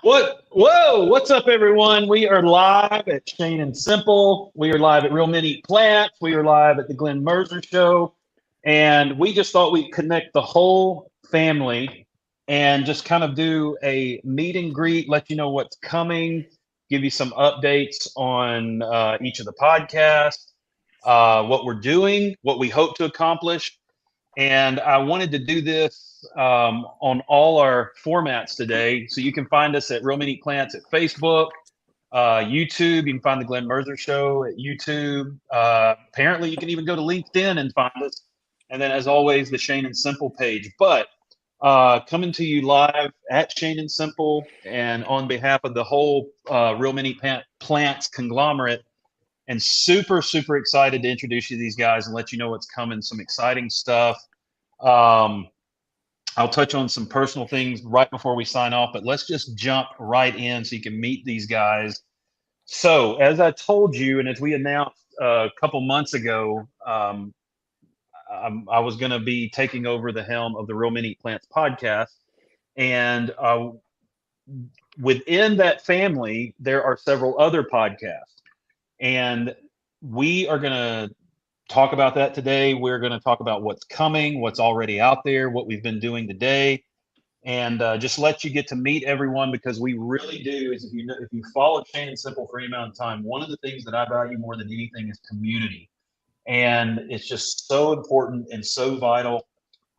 What's up, everyone? We are live at Shane and Simple. We are live at Real Men Eat Plants. We are live at the Glen Merzer show. And we just thought we'd connect the whole family and just kind of do a meet and greet, let you know what's coming, give you some updates on each of the podcasts, what we're doing, what we hope to accomplish. And I wanted to do this on all our formats today. So you can find us at Real Men Eat Plants at Facebook, YouTube. You can find the Glen Merzer Show at YouTube. Apparently, you can even go to LinkedIn and find us. And then, as always, the Shane and Simple page. But coming to you live at Shane and Simple, and on behalf of the whole Real Men Eat Plants conglomerate, and super excited to introduce you to these guys and let you know what's coming. Some exciting stuff. I'll touch on some personal things right before we sign off, but let's just jump right in so you can meet these guys. So as I told you, and as we announced a couple months ago, I was going to be taking over the helm of the Real Men Eat Plants podcast. And within that family, there are several other podcasts. And we are going to talk about that today. We're going to talk about what's coming, what's already out there, what we've been doing today, and just let you get to meet everyone, because we really do. Is if you follow Shane and Simple for any amount of time, one of the things that I value more than anything is community, and it's just so important and so vital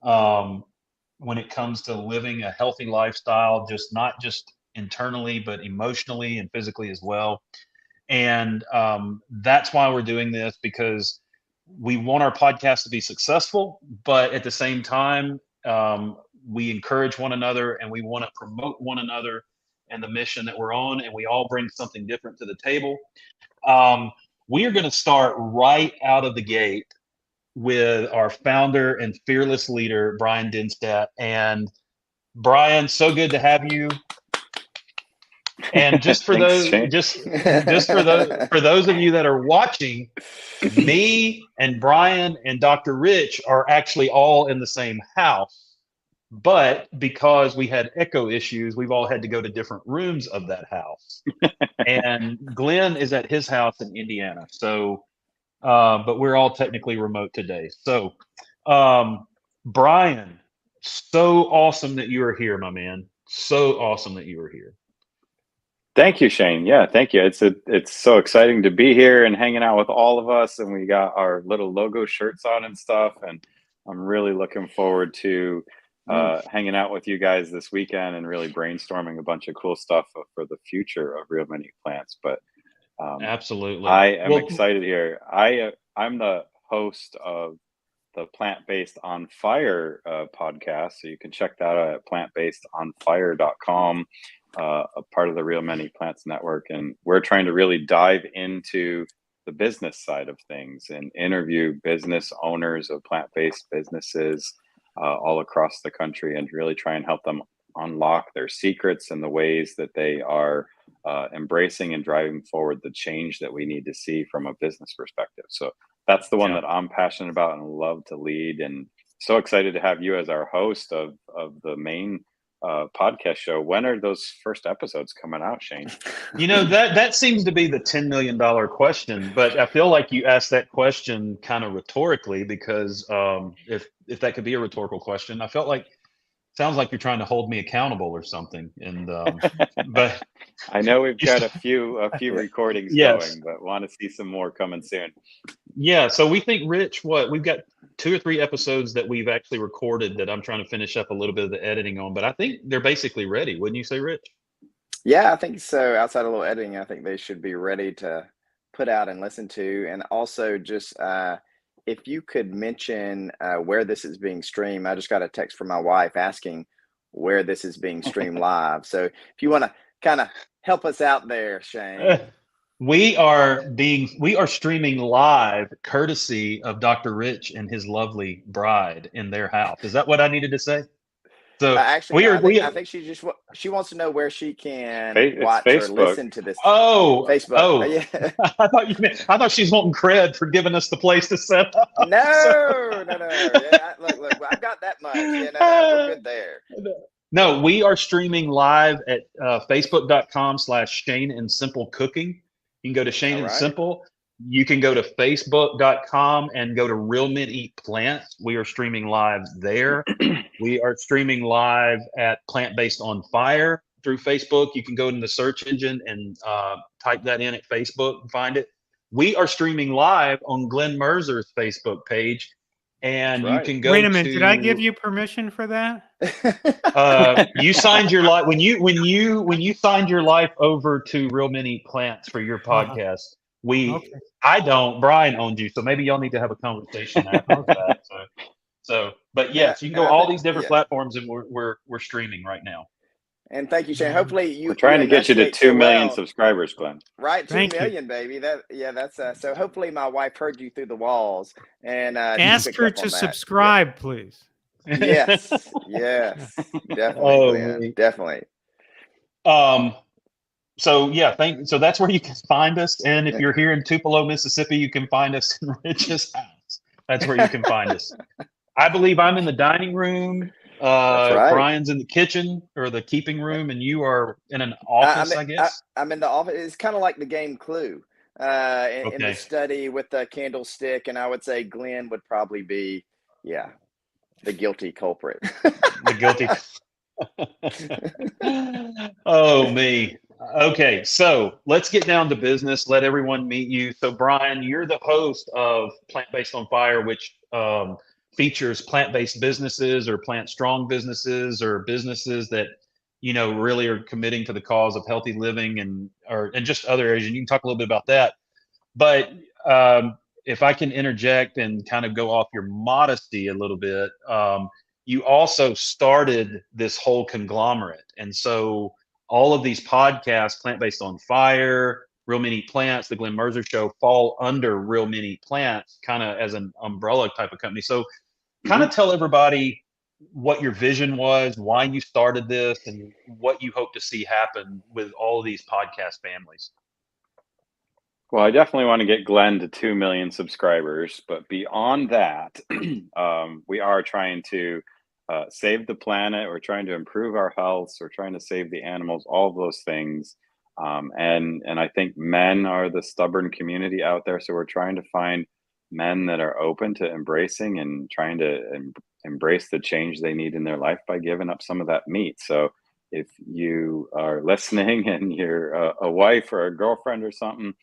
when it comes to living a healthy lifestyle, just not just internally, but emotionally and physically as well. And that's why we're doing this, because we want our podcast to be successful, but at the same time, we encourage one another and we want to promote one another and the mission that we're on, and we all bring something different to the table. We are going to start right out of the gate with our founder and fearless leader, Bryan Dennstedt. And Bryan, so good to have you. And just for Thanks, for those of you that are watching, me and Bryan and Dr. Rich are actually all in the same house, but because we had echo issues, we've all had to go to different rooms of that house. And Glen is at his house in Indiana, so but we're all technically remote today. So Bryan, so awesome that you are here, my man. So awesome that you are here. Thank you, Shane. Yeah, thank you. It's so exciting to be here and hanging out with all of us, and we got our little logo shirts on and stuff, and I'm really looking forward to hanging out with you guys this weekend and really brainstorming a bunch of cool stuff for the future of Real Men Eat Plants. But absolutely, I am excited here. I'm the host of the Plant-Based on Fire podcast, so you can check that out at plantbasedonfire.com. A part of the Real Men Eat Plants network, and we're trying to really dive into the business side of things and interview business owners of plant-based businesses all across the country, and really try and help them unlock their secrets and the ways that they are embracing and driving forward the change that we need to see from a business perspective. So that's the one that I'm passionate about and love to lead, and so excited to have you as our host of the main podcast show. When are those first episodes coming out, Shane? You know, that seems to be the $10 million question, but I feel like you asked that question kind of rhetorically, because if that could be a rhetorical question, I felt like sounds like you're trying to hold me accountable or something. And but I know we've got a few recordings going, but want to see some more coming soon. Yeah, so we think, Rich, we've got 2 or 3 episodes that we've actually recorded that I'm trying to finish up a little bit of the editing on, but I think they're basically ready. Wouldn't you say, Rich? Yeah, I think so. Outside of a little editing, I think they should be ready to put out and listen to. And also, just if you could mention where this is being streamed. I just got a text from my wife asking where this is being streamed live. So if you want to kind of help us out there, Shane. We are streaming live courtesy of Dr. Rich and his lovely bride in their house. Is that what I needed to say? So actually, I think she wants to know where she can watch or listen to this. Facebook. Oh, yeah. I thought she's wanting cred for giving us the place to set up. No. Yeah, look, I've got that much. We're good there. No, we are streaming live at facebook.com/Shane and Simple Cooking. You can go to Shane All and right. Simple. You can go to facebook.com and go to Real Men Eat Plants. We are streaming live there. We are streaming live at Plant Based on Fire through Facebook. You can go in the search engine and type that in at Facebook and find it. We are streaming live on Glen Merzer's Facebook page, and That's you right. can go Wait a minute. Did I give to. you permission for that? You signed your life when you signed your life over to Real Men Eat Plants for your podcast. Okay. Brian owned you, so maybe y'all need to have a conversation after that. But yes, you can And go I all think, these different yeah. platforms, and we're streaming right now. And thank you, Shane. Hopefully you We're trying to get you to enunciate 2 so million well. subscribers, Glenn. Right, 2 Thank you. million, baby. That's so. Hopefully, my wife heard you through the walls and she Ask picked her up on to that. subscribe, please. Yes, definitely, Oh, Glenn, me. definitely. So yeah, so that's where you can find us. And if you're here in Tupelo, Mississippi, you can find us in Rich's house. That's where you can find us. I believe I'm in the dining room. That's right. Brian's in the kitchen or the keeping room, and you are in an office, I guess. I'm in the office. It's kind of like the game Clue, in the Okay. study with the candlestick, and I would say Glenn would probably be, the guilty culprit. The guilty. Oh, me. Okay, so let's get down to business. Let everyone meet you. So, Brian, you're the host of Plant Based on Fire, which features plant-based businesses or plant-strong businesses or businesses that really are committing to the cause of healthy living and just other areas. And you can talk a little bit about that. But if I can interject and kind of go off your modesty a little bit, you also started this whole conglomerate. And so all of these podcasts, Plant Based on Fire, Real Men Eat Plants, the Glen Merzer Show, fall under Real Men Eat Plants, kind of as an umbrella type of company. So kind of tell everybody what your vision was, why you started this, and what you hope to see happen with all of these podcast families. Well, I definitely want to get Glenn to 2 million subscribers, but beyond that, we are trying to save the planet. We're trying to improve our health. We're trying to save the animals, all of those things. And I think men are the stubborn community out there. So we're trying to find men that are open to embracing and trying to embrace the change they need in their life by giving up some of that meat. So if you are listening and you're a wife or a girlfriend or something,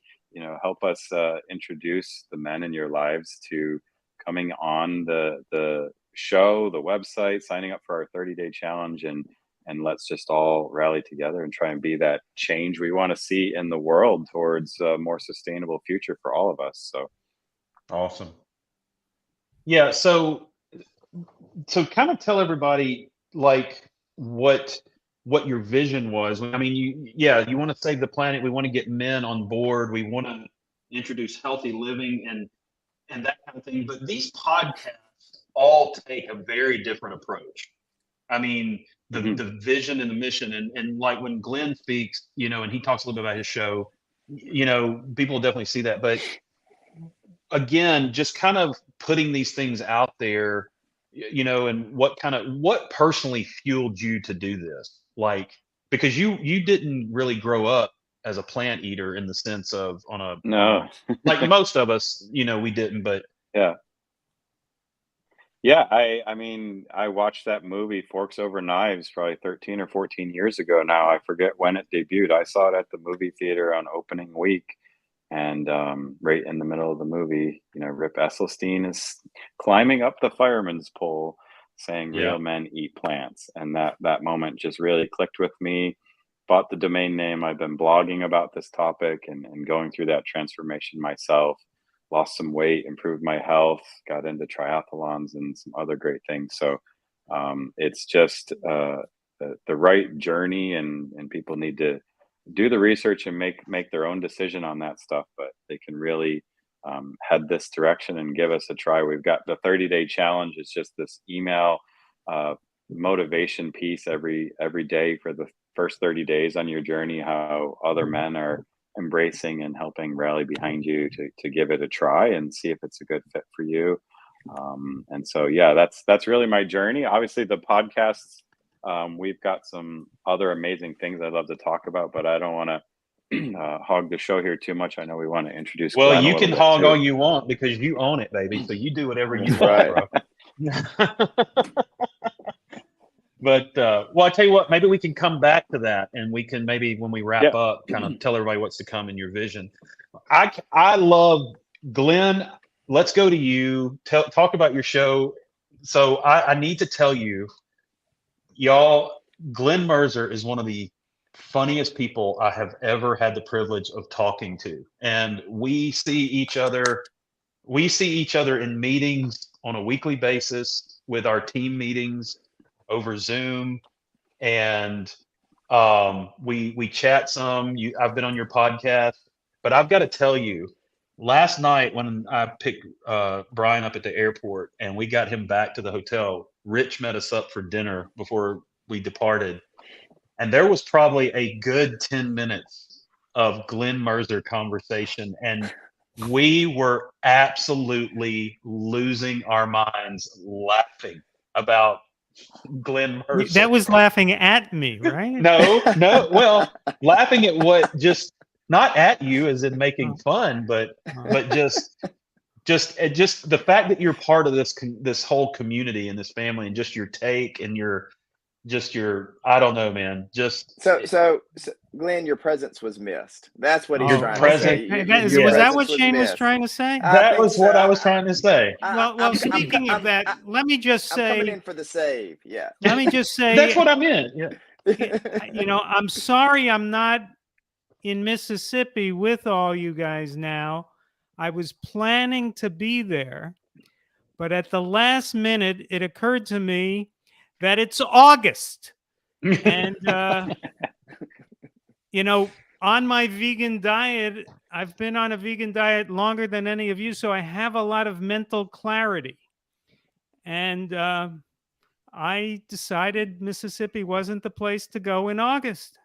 help us introduce the men in your lives to coming on the show, the website, signing up for our 30-day challenge, and let's just all rally together and try and be that change we want to see in the world towards a more sustainable future for all of us. So awesome. Yeah, so kind of tell everybody like what your vision was. I mean, you want to save the planet. We want to get men on board. We want to introduce healthy living and that kind of thing. But these podcasts all take a very different approach. I mean, the vision and the mission, and like when Glenn speaks, and he talks a little bit about his show, people will definitely see that. But again, just kind of putting these things out there, and what personally fueled you to do this? Like, because you didn't really grow up as a plant eater in the sense of no, like most of us, we didn't, but yeah. I mean, I watched that movie Forks Over Knives probably 13 or 14 years ago now. I forget when it debuted. I saw it at the movie theater on opening week. And right in the middle of the movie, Rip Esselstyn is climbing up the fireman's pole saying, "Real men eat plants." And that moment just really clicked with me. Bought the domain name. I've been blogging about this topic and going through that transformation myself. Lost some weight, improved my health, got into triathlons and some other great things. So it's just the right journey, and people need to do the research and make their own decision on that stuff, but they can really head this direction and give us a try. We've got the 30-day challenge. It's just this email motivation piece every day for the first 30 days on your journey, how other men are embracing and helping rally behind you to give it a try and see if it's a good fit for you. And so, that's really my journey. Obviously the podcasts We've got some other amazing things I'd love to talk about, but I don't want to hog the show here too much. I know we want to introduce Well, Glen a you little can bit hog too. all you want because you own it, baby. So you do whatever you That's want, bro. But well, I tell you what, maybe we can come back to that, and we can maybe when we wrap up, kind of tell everybody what's to come in your vision. I love Glen. Let's go to you. Talk about your show. So I need to tell you, y'all, Glen Merzer is one of the funniest people I have ever had the privilege of talking to, and we see each other in meetings on a weekly basis with our team meetings over Zoom, and we chat some. I've been on your podcast, but I've got to tell you, last night when I picked Bryan up at the airport and we got him back to the hotel, Rich met us up for dinner before we departed, and there was probably a good 10 minutes of Glen Merzer conversation, and we were absolutely losing our minds laughing about Glen Merzer. That was laughing at me, right? No. Well, laughing at what, just not at you as in making fun, but just the fact that you're part of this whole community and this family, and just your take and your I don't know, man. Just So Glenn, your presence was missed. That's what he's Your trying present- to say. your Was that presence what Shane was missed. trying to say? I that think was what so. I was trying to say. Well, speaking of that, let me just I'm coming say, in for the save. Yeah. let me just say, That's what I meant. Yeah. I'm sorry I'm not in Mississippi with all you guys now. I was planning to be there, but at the last minute, it occurred to me that it's August. And, on my vegan diet, I've been on a vegan diet longer than any of you, so I have a lot of mental clarity. And I decided Mississippi wasn't the place to go in August.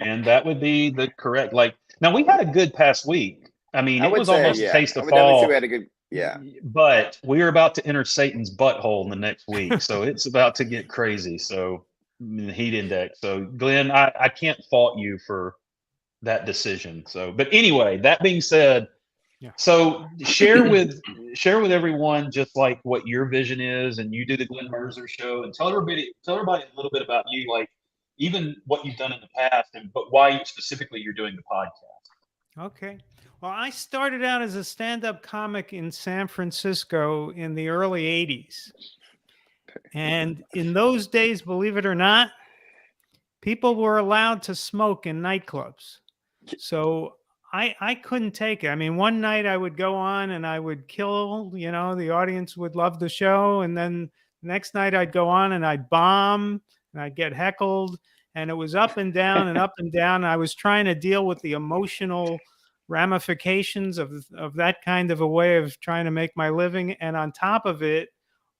And that would be the correct. Now we had a good past week. I mean, I it would was say, almost yeah. a taste I of would definitely say fall. we had a good, yeah. But we are about to enter Satan's butthole in the next week, so it's about to get crazy. So the heat index. So Glen, I can't fault you for that decision. So, but anyway, that being said, Yeah. so share with everyone just like what your vision is, and you do the Glen Merzer show, and tell everybody a little bit about you, like even what you've done in the past, but why specifically you're doing the podcast. Okay. Well, I started out as a stand-up comic in San Francisco in the early 80s. And in those days, believe it or not, people were allowed to smoke in nightclubs. So I couldn't take it. I mean, one night I would go on and I would kill, the audience would love the show. And then the next night I'd go on and I'd bomb and I'd get heckled. And it was up and down and up and down. I was trying to deal with the emotional ramifications of that kind of a way of trying to make my living. And on top of it,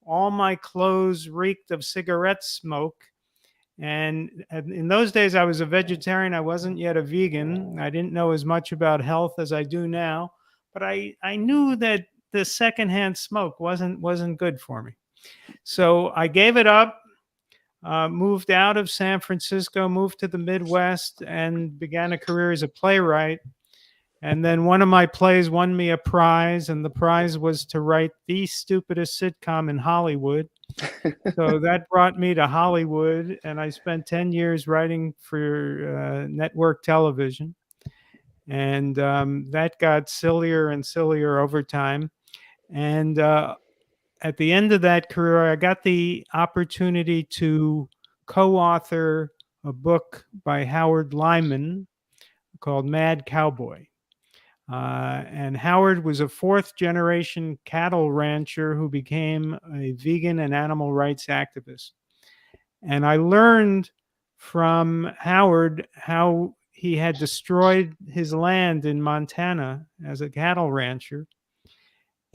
all my clothes reeked of cigarette smoke. And in those days, I was a vegetarian. I wasn't yet a vegan. I didn't know as much about health as I do now. But I knew that the secondhand smoke wasn't good for me. So I gave it up, moved out of San Francisco, moved to the Midwest, and began a career as a playwright. And then one of my plays won me a prize, and the prize was to write the stupidest sitcom in Hollywood. So that brought me to Hollywood, and I spent 10 years writing for network television. And that got sillier and sillier over time. And at the end of that career, I got the opportunity to co-author a book by Howard Lyman called Mad Cowboy. And Howard was a fourth-generation cattle rancher who became a vegan and animal rights activist. And I learned from Howard how he had destroyed his land in Montana as a cattle rancher.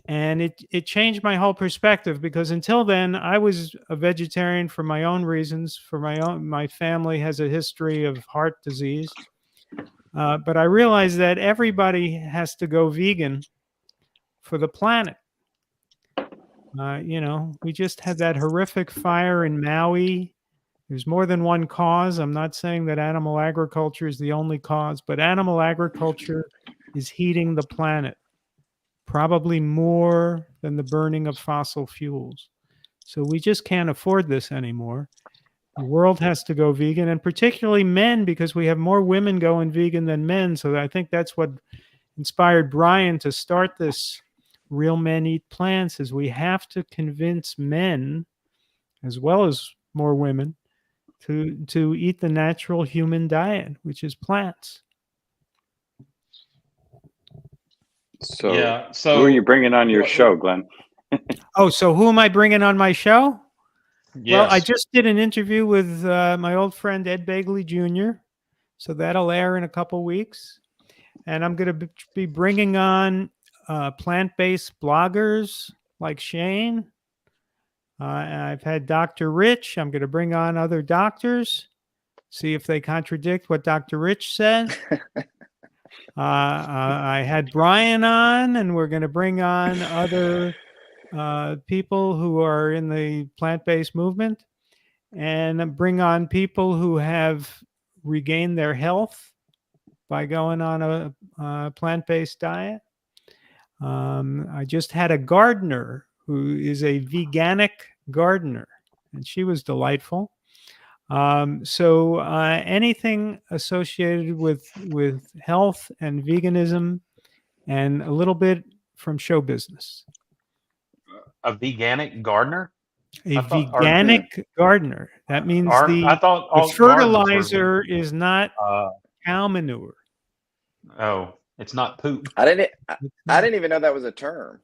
And it changed my whole perspective, because until then, I was a vegetarian for my own reasons. My family has a history of heart disease. But I realized that everybody has to go vegan for the planet. We just had that horrific fire in Maui, There's more than one cause. I'm not saying that animal agriculture is the only cause, but animal agriculture is heating the planet, probably more than the burning of fossil fuels. So we just can't afford this anymore. The world has to go vegan, and particularly men, because we have more women going vegan than men. So I think that's what inspired Bryan to start this Real Men Eat Plants, is we have to convince men, as well as more women, to eat the natural human diet, which is plants. So, Yeah. So who are you bringing on your show, Glenn? Oh, so who am I bringing on my show? Yes. Well, I just did an interview with my old friend Ed Begley Jr., so that'll air in a couple weeks. And I'm going to be bringing on plant-based bloggers like Shane. I've had Dr. Rich. I'm going to bring on other doctors, see if they contradict what Dr. Rich said. I had Bryan on, and we're going to bring on other people who are in the plant-based movement, and bring on people who have regained their health by going on a plant-based diet. I just had a gardener who is a veganic gardener, and she was delightful. So anything associated with health and veganism, and a little bit from show business. A veganic gardener? A veganic gardener. That means I thought all the fertilizer is not cow manure. Oh, it's not poop. I didn't even know that was a term.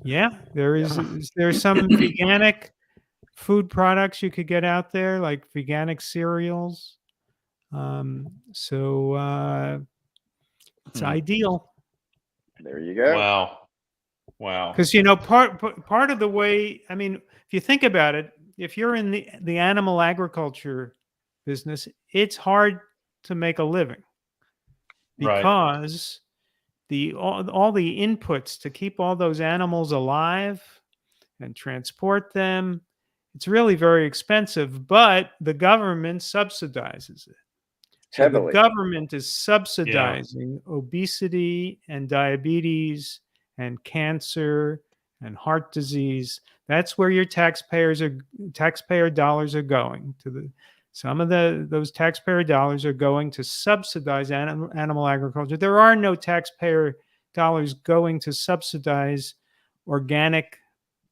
Yeah, there's some veganic food products you could get out there, like veganic cereals. So it's ideal. There you go. Wow. Because part of the way, I mean, if you think about it, if you're in the animal agriculture business, it's hard to make a living, because all the inputs to keep all those animals alive and transport them, it's really very expensive, but the government subsidizes it. So Heavily. the government is subsidizing obesity and diabetes and cancer and heart disease. That's where your taxpayer dollars are going to. Some of those taxpayer dollars are going to subsidize animal agriculture. There are no taxpayer dollars going to subsidize organic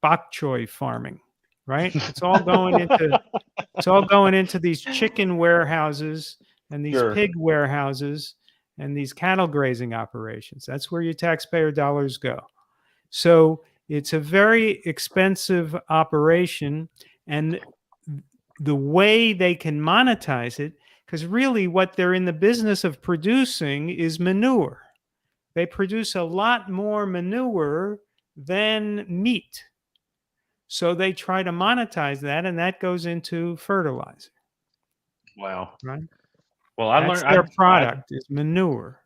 bok choy farming, right? It's all going into these chicken warehouses and these pig warehouses and these cattle grazing operations. That's where your taxpayer dollars go. So it's a very expensive operation, and the way they can monetize it, because really what they're in the business of producing is manure. They produce a lot more manure than meat. So they try to monetize that, and that goes into fertilizer. Wow. Right? Well, That's their product is manure.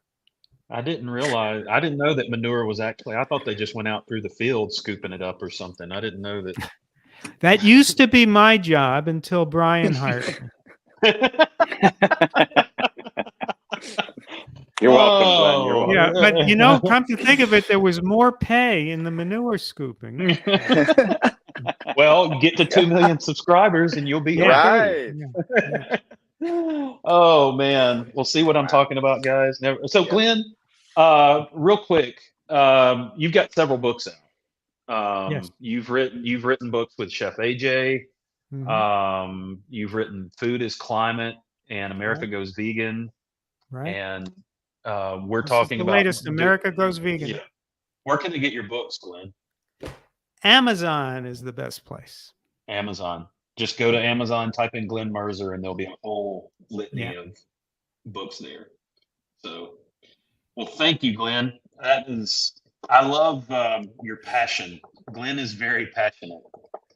I didn't realize. I didn't know that manure was actually. I thought they just went out through the field scooping it up or something. I didn't know that. That used to be my job until Bryan hired me. You're welcome, Glenn. You're welcome. Yeah, but come to think of it, there was more pay in the manure scooping. Well, get to 2 million subscribers and you'll be okay. Right. Oh man, we'll see what I'm talking about, guys. So Glenn, real quick, you've got several books out. Yes. You've written books with Chef AJ. Mhm. You've written Food is Climate and America Goes Vegan. Right. And we're This talking is the about latest America Goes Vegan. Yeah. Where can they get your books, Glenn? Amazon is the best place. Amazon. Just go to Amazon, type in Glen Merzer, and there'll be a whole litany of books there. So, well, thank you, Glenn. I love your passion. Glenn is very passionate,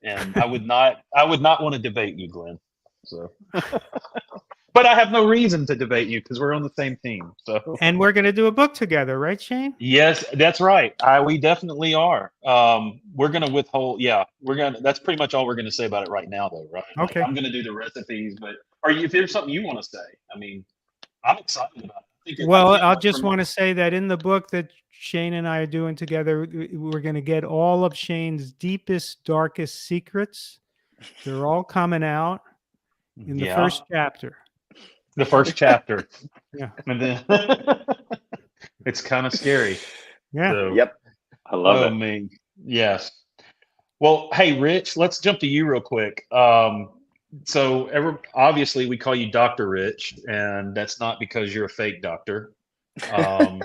and I would not want to debate you, Glenn. So, But I have no reason to debate you because we're on the same team. So And we're going to do a book together, right, Shane? yes, that's right. We definitely are. We're gonna withhold. Yeah, we're gonna. That's pretty much all we're gonna say about it right now, though, right? Like, Okay. I'm gonna do the recipes, but are you? If there's something you want to say, I mean, I'm excited about it. Well, I I'll can't just want to say that in the book that Shane and I are doing together, we're going to get all of Shane's deepest, darkest secrets. They're all coming out in the first chapter. the first chapter, Yeah. and then it's kind of scary. Yeah. So, Yep. I love it. man, yes. Well, hey, Rich, let's jump to you real quick. So obviously we call you Dr. Rich, and that's not because you're a fake doctor. Um,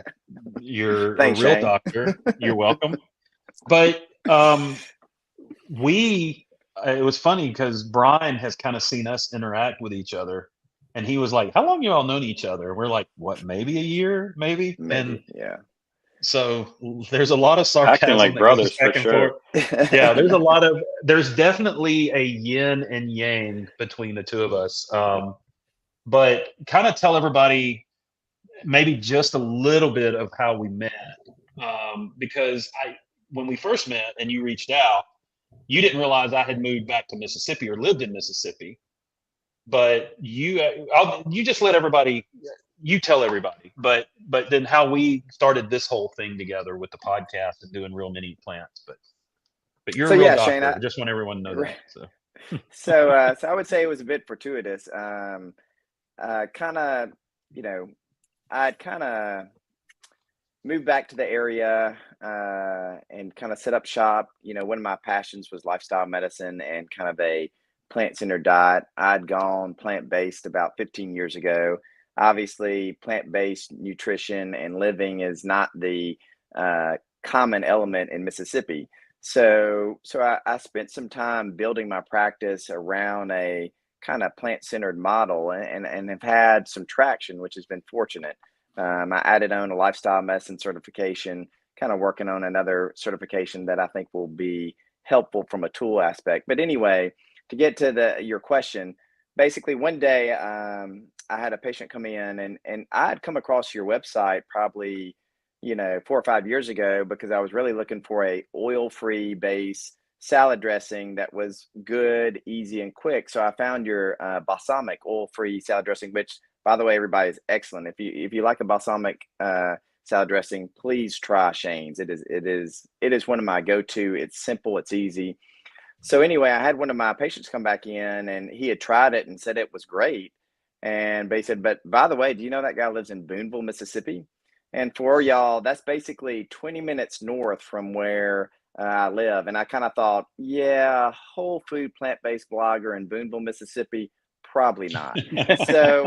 you're a Thanks, real Shane. doctor. You're welcome. But it was funny because Bryan has kind of seen us interact with each other, and he was like, "How long you all known each other?" And we're like, "What? Maybe a year, maybe." And Maybe. Yeah. so there's a lot of Acting sarcasm like that brothers goes for back and sure. forth. Yeah, there's definitely a yin and yang between the two of us. But kind of tell everybody maybe just a little bit of how we met. Because when we first met and you reached out, you didn't realize I had moved back to Mississippi or lived in Mississippi. But you just let everybody, you tell everybody. But then how we started this whole thing together with the podcast and doing real mini plants. But you're So a real yeah, Shane, doctor. I just want everyone to know that. So so I would say it was a bit fortuitous. Kind of, I'd kind of moved back to the area and kind of set up shop. One of my passions was lifestyle medicine and kind of a plant-centered diet. I'd gone plant-based about 15 years ago. Obviously, plant-based nutrition and living is not the common element in Mississippi. So I spent some time building my practice around a kind of plant-centered model and have had some traction, which has been fortunate. I added on a lifestyle medicine certification, kind of working on another certification that I think will be helpful from a tool aspect. But anyway, to get to your question, basically one day I had a patient come in and I had come across your website probably 4 or 5 years ago because I was really looking for a oil-free base salad dressing that was good, easy, and quick. So I found your balsamic oil-free salad dressing, which, by the way, everybody, is excellent. If you like a balsamic salad dressing, please try Shane's. It is one of my go-to. It's simple, it's easy. So anyway, I had one of my patients come back in, and he had tried it and said it was great. And they said, but by the way, do you know that guy lives in Booneville, Mississippi? And for y'all, that's basically 20 minutes north from where I live. And I kind of thought, yeah, whole food plant-based blogger in Booneville, Mississippi, probably not. So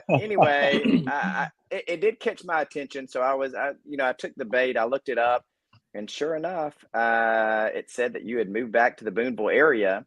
anyway, it did catch my attention. So I took the bait. I looked it up, and sure enough, it said that you had moved back to the Booneville area.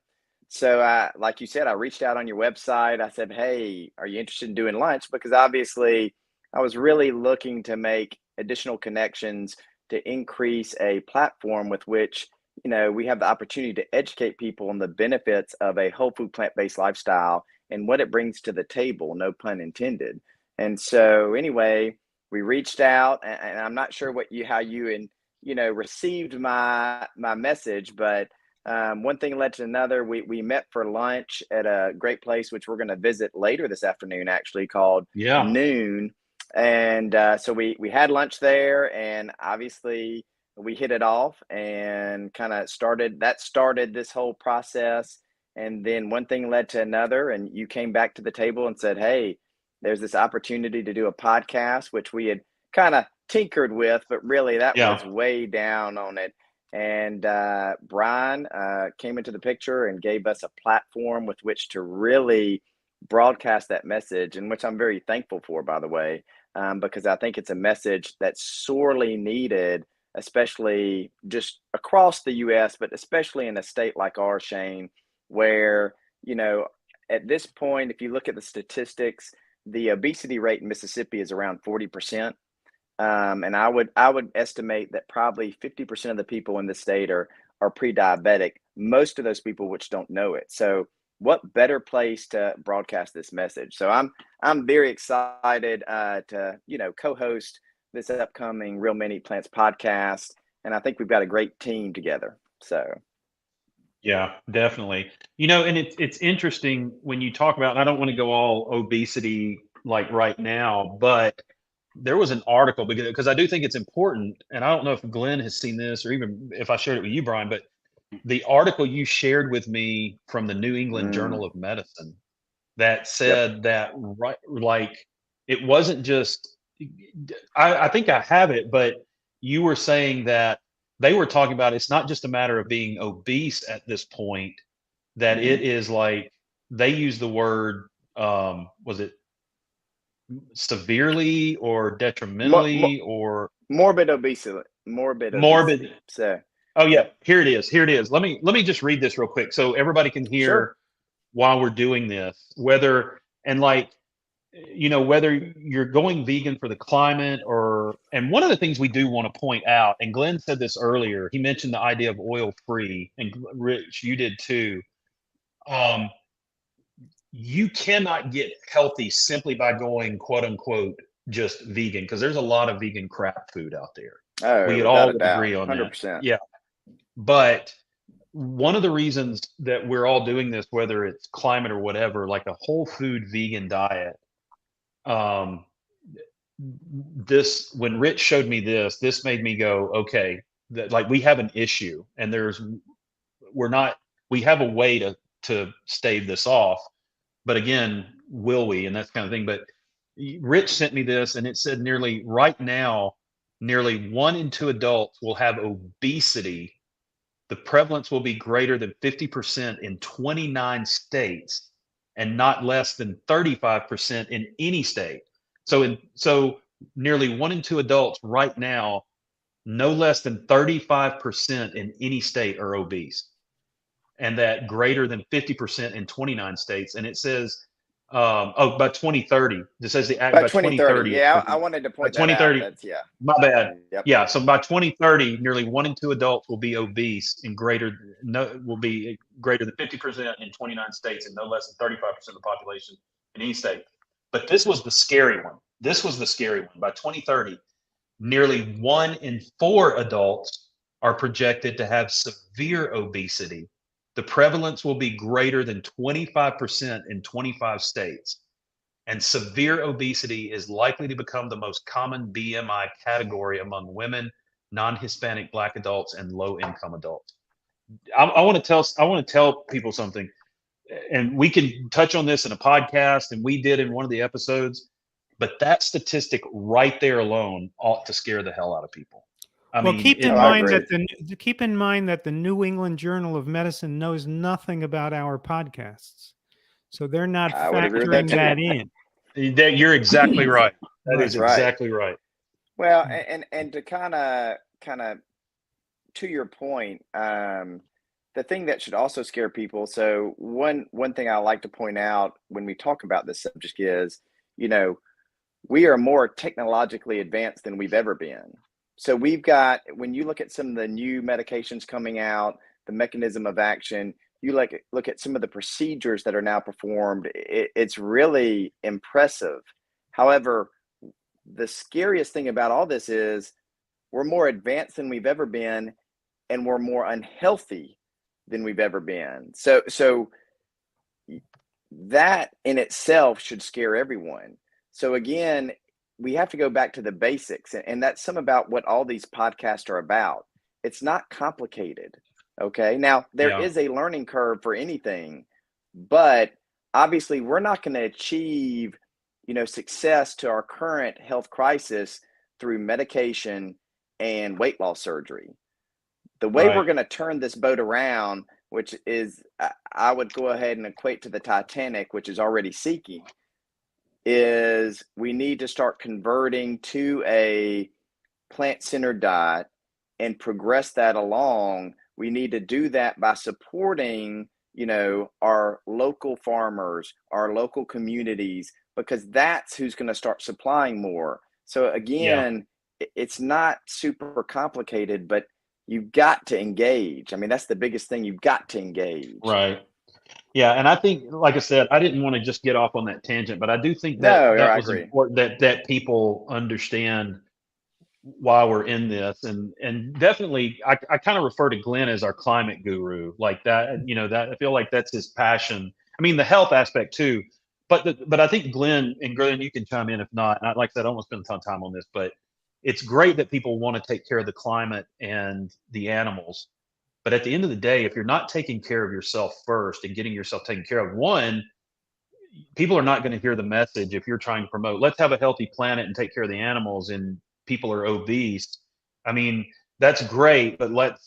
So like you said, I reached out on your website. I said, hey, are you interested in doing lunch? Because obviously I was really looking to make additional connections to increase a platform with which, we have the opportunity to educate people on the benefits of a whole food plant-based lifestyle and what it brings to the table, no pun intended. And so anyway, we reached out, and I'm not sure how you received my message, but one thing led to another. We met for lunch at a great place, which we're going to visit later this afternoon, actually, called Noon. And so we had lunch there, and obviously we hit it off and kind of started this whole process. And then one thing led to another, and you came back to the table and said, hey, there's this opportunity to do a podcast, which we had kind of tinkered with, but really that was way down on it. And Bryan came into the picture and gave us a platform with which to really broadcast that message, and which I'm very thankful for, by the way, because I think it's a message that's sorely needed, especially just across the U.S., but especially in a state like ours, Shane, where, at this point, if you look at the statistics, the obesity rate in Mississippi is around 40%. And I would estimate that probably 50% of the people in the state are pre-diabetic. Most of those people which don't know it. So what better place to broadcast this message? So I'm very excited to co-host this upcoming Real Men Eat Plants podcast, and I think we've got a great team together. So Yeah, definitely. And it's interesting when you talk about, and I don't want to go all obesity like right now, but there was an article because I do think it's important, and I don't know if Glenn has seen this or even if I shared it with you, Bryan, but the article you shared with me from the New England Journal of Medicine that said that, right, like, it wasn't just, I think I have it, but you were saying that they were talking about it's not just a matter of being obese at this point, that it is like they use the word, was it severely or detrimentally or morbid obesity. So oh yeah, here it is. Let me just read this real quick so everybody can hear. Sure. While we're doing this, whether you're going vegan for the climate and one of the things we do want to point out, and Glenn said this earlier, he mentioned the idea of oil free, and Rich, you did too. You cannot get healthy simply by going quote unquote just vegan, because there's a lot of vegan crap food out there. We all would agree on 100%. That. Yeah. But one of the reasons that we're all doing this, whether it's climate or whatever, like a whole food vegan diet, when Rich showed me this made me go, okay, that like we have an issue, and we have a way to stave this off, but again, will we? And that's kind of thing. But Rich sent me this, and it said right now, nearly 1 in 2 adults will have obesity. The prevalence will be greater than 50% in 29 states and not less than 35% in any state. So nearly 1 in 2 adults right now, no less than 35% in any state are obese, and that greater than 50% in 29 states. And it says, by 2030, this says by 2030. Yeah, I wanted to point that 2030. Out. That's, my bad. Yep. Yeah. So by 2030, nearly 1 in 2 adults will be obese and will be greater than 50% in 29 states and no less than 35% of the population in any state. But this was the scary one. By 2030, nearly 1 in 4 adults are projected to have severe obesity. The prevalence will be greater than 25% in 25 states. And severe obesity is likely to become the most common BMI category among women, non-Hispanic Black adults, and low-income adults. I want to tell people something, and we can touch on this in a podcast, and we did in one of the episodes, but that statistic right there alone ought to scare the hell out of people. Keep in mind that the New England Journal of Medicine knows nothing about our podcasts, so they're not factoring that in. You're exactly right. That is exactly right. Well, and to kind of to your point, the thing that should also scare people. So one thing I like to point out when we talk about this subject is, we are more technologically advanced than we've ever been. So we've got, when you look at some of the new medications coming out, the mechanism of action, you look at some of the procedures that are now performed, it's really impressive. However, the scariest thing about all this is we're more advanced than we've ever been, and we're more unhealthy than we've ever been. So that in itself should scare everyone. So again, we have to go back to the basics, and that's some about what all these podcasts are about. It's not complicated. Okay. Now there is a learning curve for anything, but obviously we're not going to achieve, success to our current health crisis through medication and weight loss surgery. The way we're going to turn this boat around, which is, I would go ahead and equate to the Titanic, which is already sinking, is we need to start converting to a plant-centered diet and progress that along. We need to do that by supporting, our local farmers, our local communities, because that's who's going to start supplying more. So again, it's not super complicated, but you've got to engage. I mean, that's the biggest thing. You've got to engage. Right. Yeah, and I think, like I said, I didn't want to just get off on that tangent, but I do think No, that I was agree. important that people understand why we're in this, and definitely, I kind of refer to Glenn as our climate guru, like that. That I feel like that's his passion. I mean, the health aspect too, but I think Glenn, you can chime in if not. Like I said, I don't want to spend a ton of time on this, but it's great that people want to take care of the climate and the animals. But at the end of the day, if you're not taking care of yourself first and getting yourself taken care of, one, people are not going to hear the message if you're trying to promote, let's have a healthy planet and take care of the animals, and people are obese. I mean, that's great, but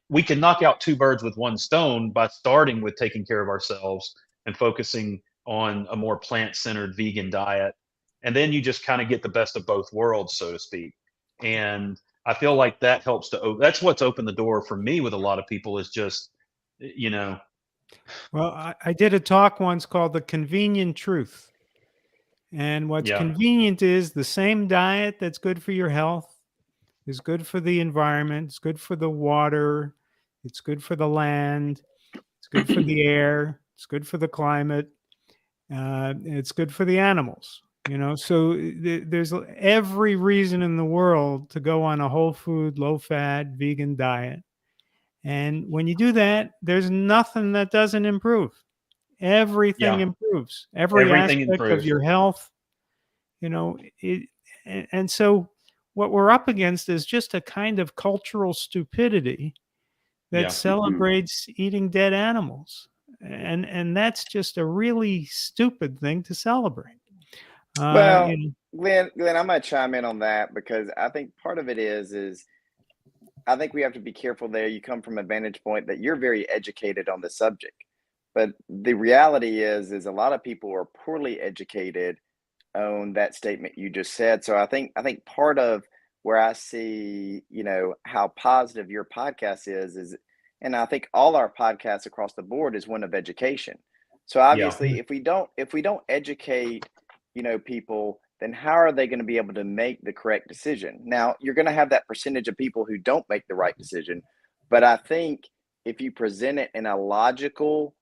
we can knock out two birds with one stone by starting with taking care of ourselves and focusing on a more plant-centered vegan diet. And then you just kind of get the best of both worlds, so to speak. And I feel like that helps that's what's opened the door for me with a lot of people, is just, you know, Well, I did a talk once called The Convenient Truth. And what's yeah, convenient is the same diet that's good for your health is good for the environment, it's good for the water, it's good for the land, it's good for the air, it's good for the climate, it's good for the animals. So there's every reason in the world to go on a whole food, low fat, vegan diet. And when you do that, there's nothing that doesn't improve. Everything yeah, improves. Every everything aspect of improves. your health, and so what we're up against is just a kind of cultural stupidity that Yeah. celebrates eating dead animals. And that's just a really stupid thing to celebrate. Uh, Well, you know, Glenn, I'm gonna chime in on that because I think part of it is I think we have to be careful there. You come from a vantage point that you're very educated on the subject, but the reality is a lot of people are poorly educated on that statement you just said. So I think part of where I see, how positive your podcast is, and I think all our podcasts across the board is one of education. So Yeah. obviously if we don't educate, people, then how are they going to be able to make the correct decision? Now, you're going to have that percentage of people who don't make the right decision, but I think if you present it in a logical,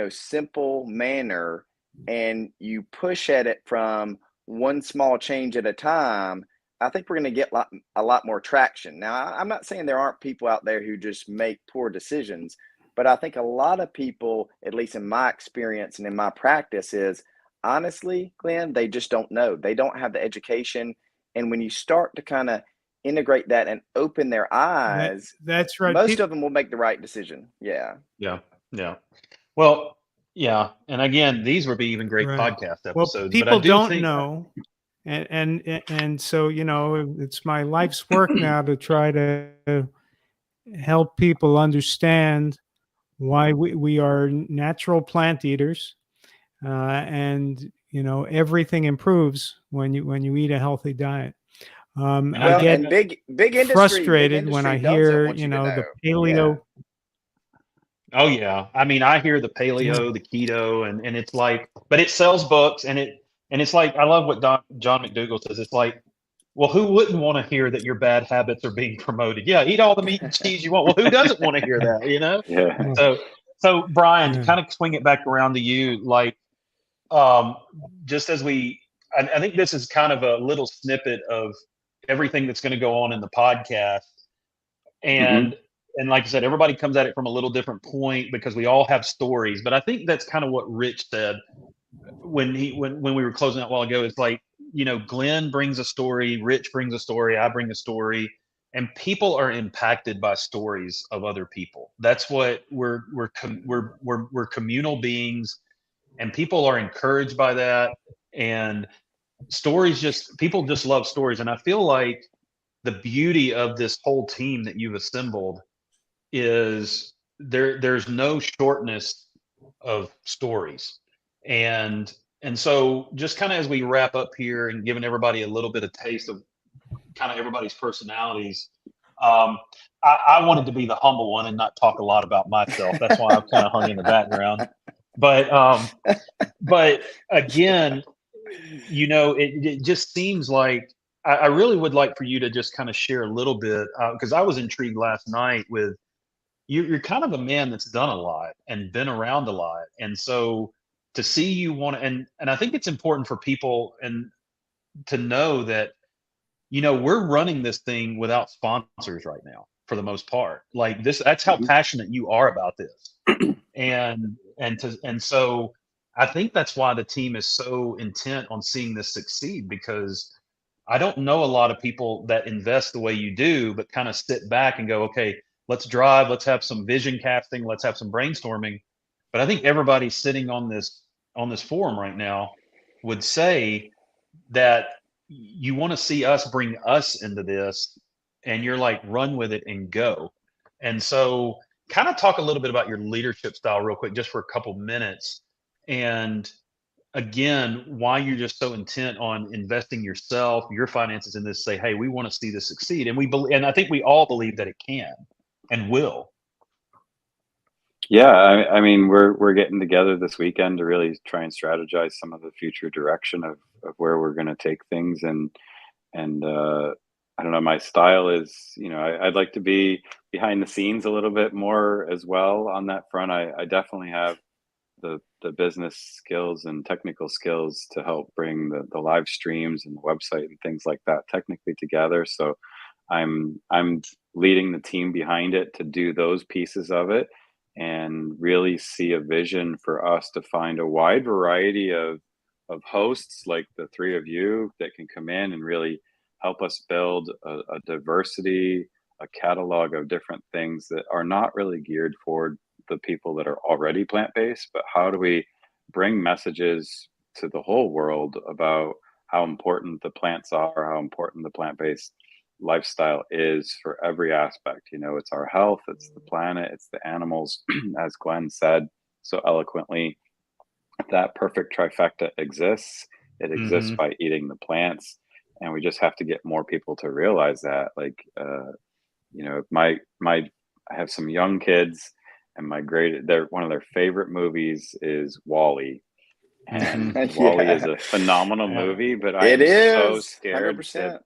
simple manner and you push at it from one small change at a time, I think we're going to get a lot more traction. Now, I'm not saying there aren't people out there who just make poor decisions, but I think a lot of people, at least in my experience and in my practice, is honestly, Glenn, they just don't know. They don't have the education. And when you start to kind of integrate that and open their eyes, that's right. most of them will make the right decision. Yeah. Yeah. Yeah. Well, yeah. And again, these would be even great Right. podcast Well, episodes, but I people do don't think, know, and so it's my life's work now to try to help people understand why we are natural plant eaters, and everything improves when you eat a healthy diet. and I Well, get and big frustrated when I doesn't hear want you to know. the paleo. oh yeah. I mean, I hear the paleo, the keto, and it's like, but it sells books, and it's like, I love what John McDougall says. It's like, well, who wouldn't want to hear that your bad habits are being promoted? Yeah, eat all the meat and cheese you want. Well, who doesn't want to hear that? Yeah. So, Bryan, to Yeah. kind of swing it back around to you, like, just as I think this is kind of a little snippet of everything that's going to go on in the podcast, and like I said, everybody comes at it from a little different point because we all have stories. But I think that's kind of what Rich said when we were closing out a while ago. It's like, Glenn brings a story, Rich brings a story, I bring a story, and people are impacted by stories of other people. That's what we're communal beings, and people are encouraged by that. And people just love stories. And I feel like the beauty of this whole team that you've assembled is there's no shortness of stories. And so, just kind of as we wrap up here and giving everybody a little bit of taste of kind of everybody's personalities, I wanted to be the humble one and not talk a lot about myself. That's why I've kind of hung in the background. But again, it just seems like I really would like for you to just kind of share a little bit, because I was intrigued last night with you're kind of a man that's done a lot and been around a lot. And so to see you want to, and I think it's important for people and to know that, we're running this thing without sponsors right now for the most part. Like this, that's how passionate you are about this. And so I think that's why the team is so intent on seeing this succeed, because I don't know a lot of people that invest the way you do, but kind of sit back and go, okay, let's drive, let's have some vision casting, let's have some brainstorming. But I think everybody sitting on this forum right now would say that you want to see us bring us into this, and you're like, run with it and go. And so kind of talk a little bit about your leadership style real quick, just for a couple minutes. And again, why you're just so intent on investing yourself, your finances in this, say, hey, we want to see this succeed. And we believe, and I think we all believe that it can and will. Yeah, I mean, we're getting together this weekend to really try and strategize some of the future direction of where we're going to take things. And I don't know, my style is, I'd like to be behind the scenes a little bit more as well on that front. I definitely have the business skills and technical skills to help bring the live streams and the website and things like that technically together. So I'm leading the team behind it to do those pieces of it, and really see a vision for us to find a wide variety of hosts like the three of you that can come in and really help us build a diversity, a catalog of different things that are not really geared toward the people that are already plant-based, but how do we bring messages to the whole world about how important the plants are, how important the plant-based lifestyle is for every aspect. It's our health, it's the planet, it's the animals. As Glen said so eloquently, that perfect trifecta exists. It exists by eating the plants, and we just have to get more people to realize that. Like, I have some young kids, and one of their favorite movies is WALL-E. And WALL-E is a phenomenal movie, but I am so scared 100%.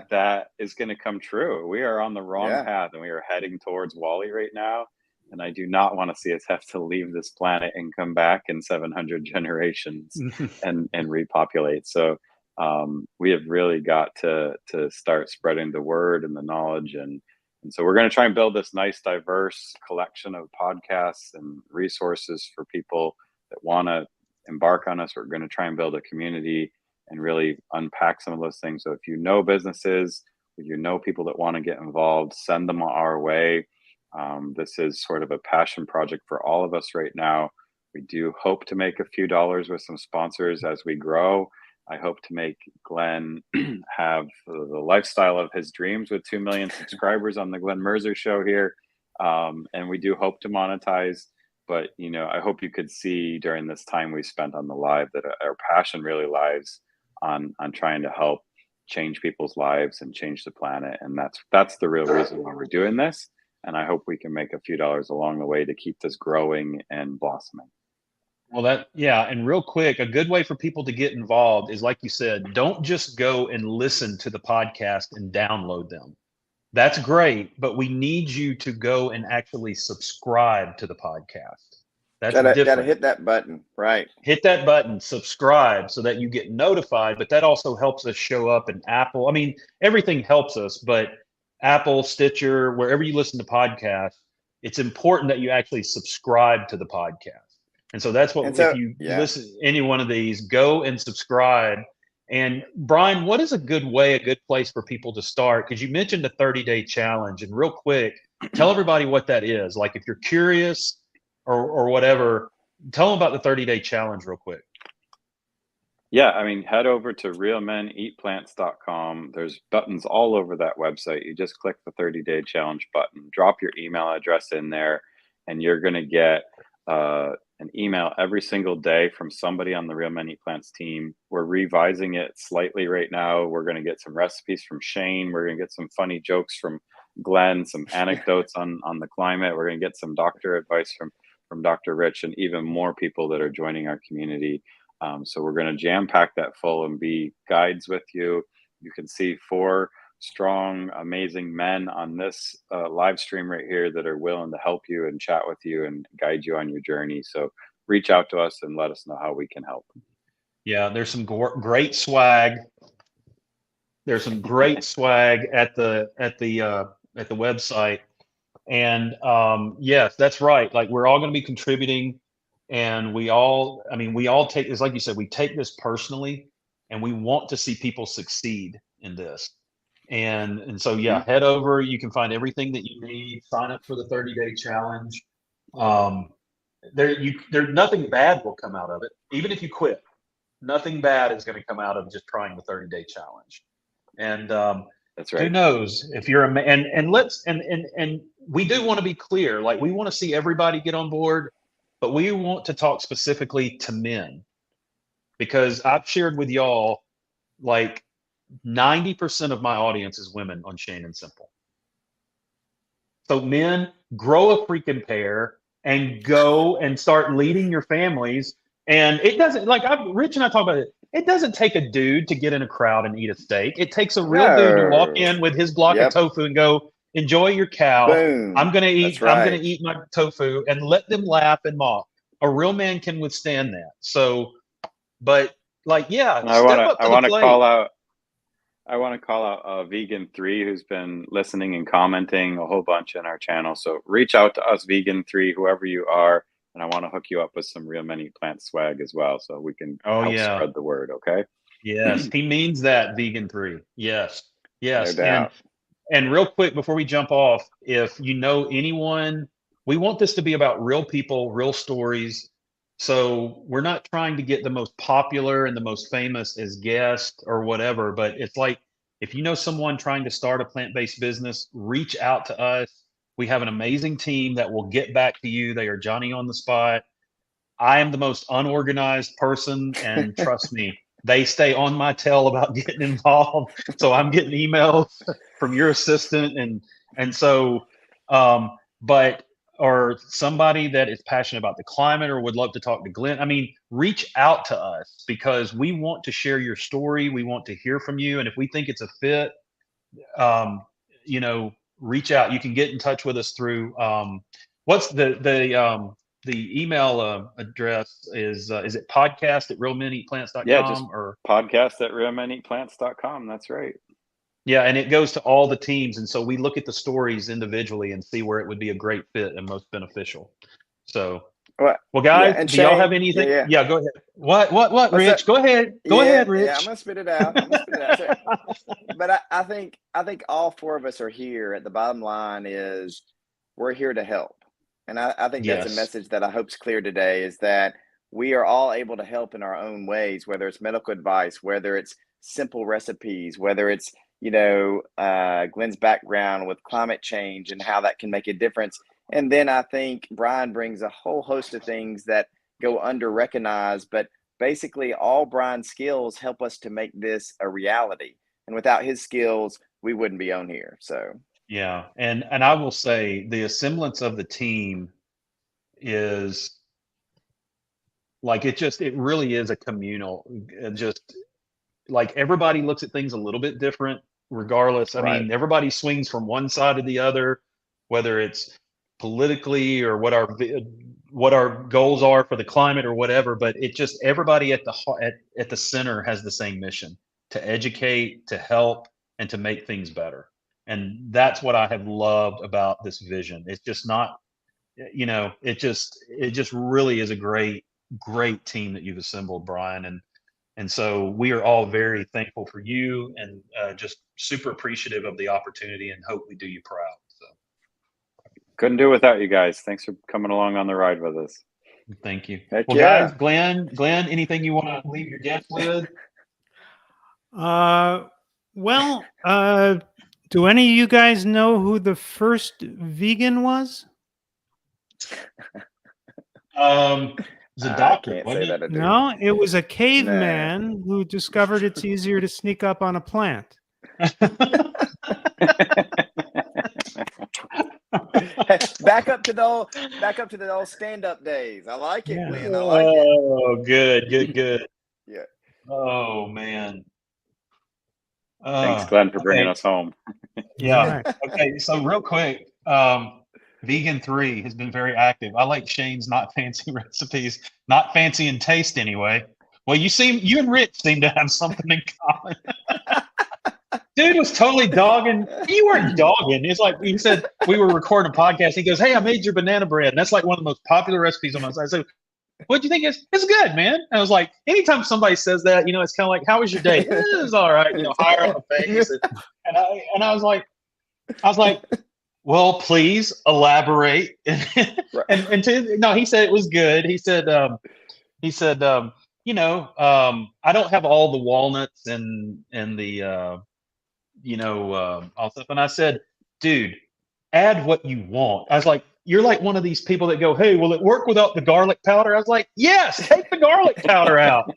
That is going to come true. We are on the wrong path, and we are heading towards WALL-E right now. And I do not want to see us have to leave this planet and come back in 700 generations and repopulate. So we have really got to start spreading the word and the knowledge. And so we're going to try and build this nice, diverse collection of podcasts and resources for people that want to embark on us. We're going to try and build a community and really unpack some of those things. So if you know businesses, if you know people that want to get involved, send them our way. This is sort of a passion project for all of us right now. We do hope to make a few dollars with some sponsors as we grow. I hope to make Glen have the lifestyle of his dreams with 2 million subscribers on the Glen Merzer show here. And we do hope to monetize. But, I hope you could see during this time we spent on the live that our passion really lies on trying to help change people's lives and change the planet. And that's the real reason why we're doing this. And I hope we can make a few dollars along the way to keep this growing and blossoming. Well, and real quick, a good way for people to get involved is, like you said, don't just go and listen to the podcast and download them. That's great, but we need you to go and actually subscribe to the podcast. That's different. Gotta hit that button, right? Hit that button, subscribe, so that you get notified. But that also helps us show up in Apple. I mean, everything helps us, but Apple, Stitcher, wherever you listen to podcasts, it's important that you actually subscribe to the podcast. And so that's what, if you listen to any one of these, go and subscribe. And Bryan, what is a good place for people to start? Because you mentioned the 30-day challenge, and real quick, tell everybody what that is. Like, if you're curious or whatever, tell them about the 30-day challenge real quick. Yeah, I mean, head over to realmeneatplants.com. There's buttons all over that website. You just click the 30-day challenge button, drop your email address in there, and you're going to get an email every single day from somebody on the Real Men Eat Plants team. We're revising it slightly right now. We're going to get some recipes from Shane. We're going to get some funny jokes from Glen, some anecdotes on the climate. We're going to get some doctor advice from Dr. Rich, and even more people that are joining our community. So we're going to jam pack that full and be guides with you. You can see 4 strong, amazing men on this live stream right here that are willing to help you and chat with you and guide you on your journey. So reach out to us and let us know how we can help. Yeah, there's some great swag. There's some great swag at the website. And yes, that's right. Like, we're all going to be contributing, and we all take, it's like you said, we take this personally, and we want to see people succeed in this. And so, yeah, head over. You can find everything that you need. Sign up for the 30-day challenge. There nothing bad will come out of it. Even if you quit, nothing bad is going to come out of just trying the 30-day challenge. And that's right. Who knows if you're and we do want to be clear. Like, we want to see everybody get on board, but we want to talk specifically to men, because I've shared with y'all, like, 90% of my audience is women on Shane and Simple. So men, grow a freaking pair and go and start leading your families. And it doesn't, like, Rich and I talk about it. It doesn't take a dude to get in a crowd and eat a steak. It takes a real dude to walk in with his block of tofu and go, enjoy your cow. Boom. I'm gonna eat. That's right. I'm gonna eat my tofu, and let them laugh and mock. A real man can withstand that. So, but like, yeah, I want to call out Vegan 3, who's been listening and commenting a whole bunch in our channel. So reach out to us, Vegan 3, whoever you are, and I want to hook you up with some Real Men Eat Plants swag as well, so we can help spread the word. Okay. Yes, he means that, Vegan 3. Yes. No doubt. And real quick before we jump off, if you know anyone, we want this to be about real people, real stories. So we're not trying to get the most popular and the most famous as guests or whatever, but it's like, if you know someone trying to start a plant-based business, reach out to us. We have an amazing team that will get back to you. They are Johnny on the spot. I am the most unorganized person, and trust me, they stay on my tail about getting involved. So I'm getting emails from your assistant, and so, or somebody that is passionate about the climate or would love to talk to Glen. I mean, reach out to us, because we want to share your story. We want to hear from you. And if we think it's a fit, reach out. You can get in touch with us through, what's the email address is it podcast@realmeneatplants.com? Yeah, just or podcast@realmeneatplants.com. That's right. Yeah, and it goes to all the teams, and so we look at the stories individually and see where it would be a great fit and most beneficial. So, well, guys, do y'all have anything? Yeah, go ahead. What, Rich? Go ahead. Go ahead, Rich. Yeah, I'm gonna spit it out. But I think all four of us are here. At the bottom line is, we're here to help, and I think that's a message that I hope's clear today. Is that we are all able to help in our own ways, whether it's medical advice, whether it's simple recipes, whether it's Glen's background with climate change and how that can make a difference. And then I think Bryan brings a whole host of things that go under recognized, but basically all Bryan's skills help us to make this a reality. And without his skills, we wouldn't be on here. So, yeah. And I will say the assemblance of the team is like, it really is a communal, just like, everybody looks at things a little bit different regardless. I mean, everybody swings from one side to the other, whether it's politically or what our goals are for the climate or whatever, but it just, everybody at the center has the same mission: to educate, to help, and to make things better. And that's what I have loved about this vision. It's just not, it just really is a great team that you've assembled, Bryan. And so we are all very thankful for you, and just super appreciative of the opportunity, and hope we do you proud. So couldn't do it without you guys. Thanks for coming along on the ride with us. Thank you. Guys, Glen, anything you want to leave your guests with? Do any of you guys know who the first vegan was? It's a doctor. No, it was a caveman who discovered it's easier to sneak up on a plant. Back up to the old stand-up days. I like it, Glen. I like it. Oh, good. Yeah. Oh, man. Thanks, Glenn, for bringing us home. Yeah. Okay. So real quick, Vegan 3 has been very active. I like Shane's not fancy recipes, not fancy in taste anyway. Well, you and Rich seem to have something in common. Dude was totally dogging. You weren't dogging. It's like he said we were recording a podcast. He goes, "Hey, I made your banana bread." And that's like one of the most popular recipes on my site. I said, "What'd you think?" It's good, man. And I was like, anytime somebody says that, it's kind of like, "How was your day?" It was all right. Higher on the face. And I was like, well, please elaborate. No, he said it was good. He said, I don't have all the walnuts and the all stuff. And I said, dude, add what you want. I was like, you're like one of these people that go, "Hey, will it work without the garlic powder?" I was like, yes, take the garlic powder out.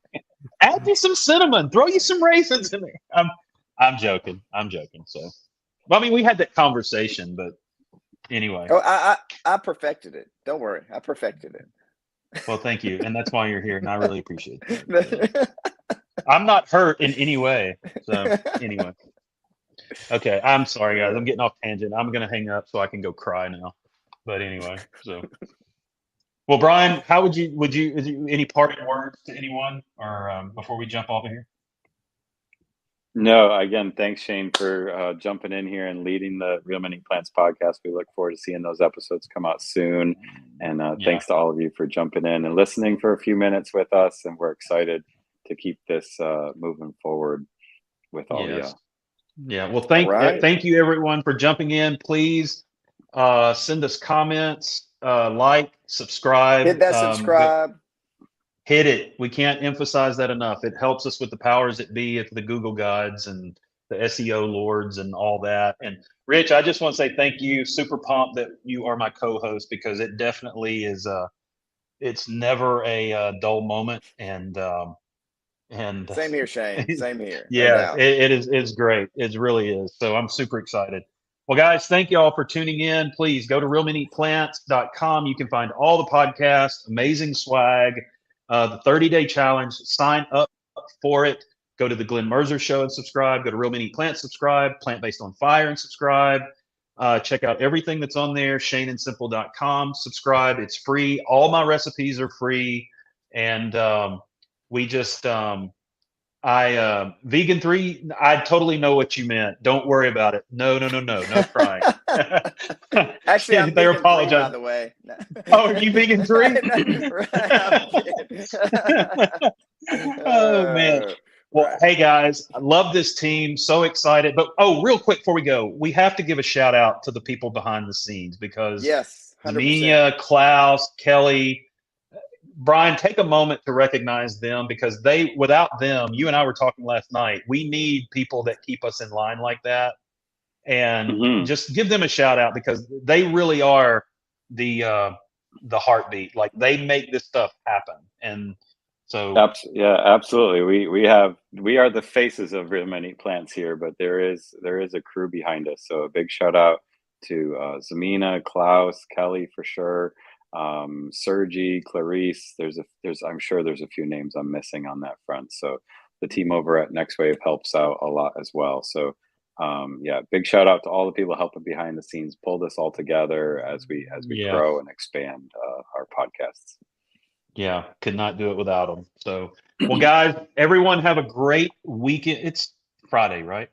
Add you some cinnamon. Throw you some raisins in there. I'm joking. So, well, I mean, we had that conversation, but anyway. Oh, I perfected it. Don't worry, I perfected it. Well, thank you, and that's why you're here, and I really appreciate it. I'm not hurt in any way. So anyway. Okay, I'm sorry, guys. I'm getting off tangent. I'm gonna hang up so I can go cry now. But anyway, so well, Bryan, how would you any parting words to anyone or before we jump off of here? No, again, thanks, Shane, for jumping in here and leading the Real Many Plants podcast. We look forward to seeing those episodes come out soon. And thanks to all of you for jumping in and listening for a few minutes with us. And we're excited to keep this moving forward with all of you. Yeah. Well, thank you, everyone, for jumping in. Please send us comments, like, subscribe. Hit that subscribe. Hit it. We can't emphasize that enough. It helps us with the powers that be at the Google gods and the SEO lords and all that. And Rich, I just want to say thank you. Super pumped that you are my co-host because it definitely is. It's never a dull moment. And same here, Shane. Same here. Yeah, it is. It's great. It really is. So I'm super excited. Well, guys, thank you all for tuning in. Please go to realmanyplants.com. You can find all the podcasts, amazing swag. The 30-day challenge, sign up for it. Go to the Glen Merzer show and subscribe. Go to Real Many Plants, subscribe. Plant Based on Fire and subscribe. Check out everything that's on there. ShaneandSimple.com. Subscribe. It's free. All my recipes are free. And we just, Vegan 3, I totally know what you meant. Don't worry about it. No crying. Actually, I'm they vegan apologize. 3, by the way. Oh, are you Vegan 3? Oh, man. Well, hey, guys, I love this team. So excited. But, real quick before we go, we have to give a shout out to the people behind the scenes because yes, 100%. Mia, Klaus, Kelly, Bryan, take a moment to recognize them because without them, you and I were talking last night, we need people that keep us in line like that. And just give them a shout out because they really are the heartbeat. Like they make this stuff happen. And so absolutely. We are the faces of Real Many Plants here, but there is a crew behind us. So a big shout out to Zamina, Klaus, Kelly for sure. Sergi, Clarice, I'm sure there's a few names I'm missing on that front. So the team over at Next Wave helps out a lot as well. So big shout out to all the people helping behind the scenes, pull this all together as we grow and expand our podcasts. Yeah, could not do it without them. So, well, guys, everyone have a great weekend. It's Friday, right?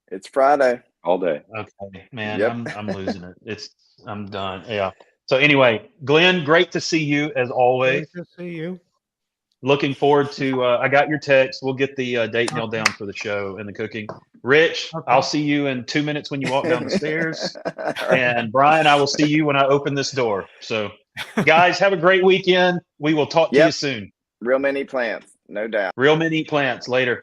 It's Friday. All day. Okay, man, I'm losing it. I'm done. Yeah. So anyway, Glenn, great to see you as always. Great to see you. Looking forward to, I got your text. We'll get the date nailed down for the show and the cooking. Rich, I'll see you in 2 minutes when you walk down the stairs. And Bryan, I will see you when I open this door. So guys, have a great weekend. We will talk to you soon. Real Many Plants, no doubt. Real Many Plants. Later.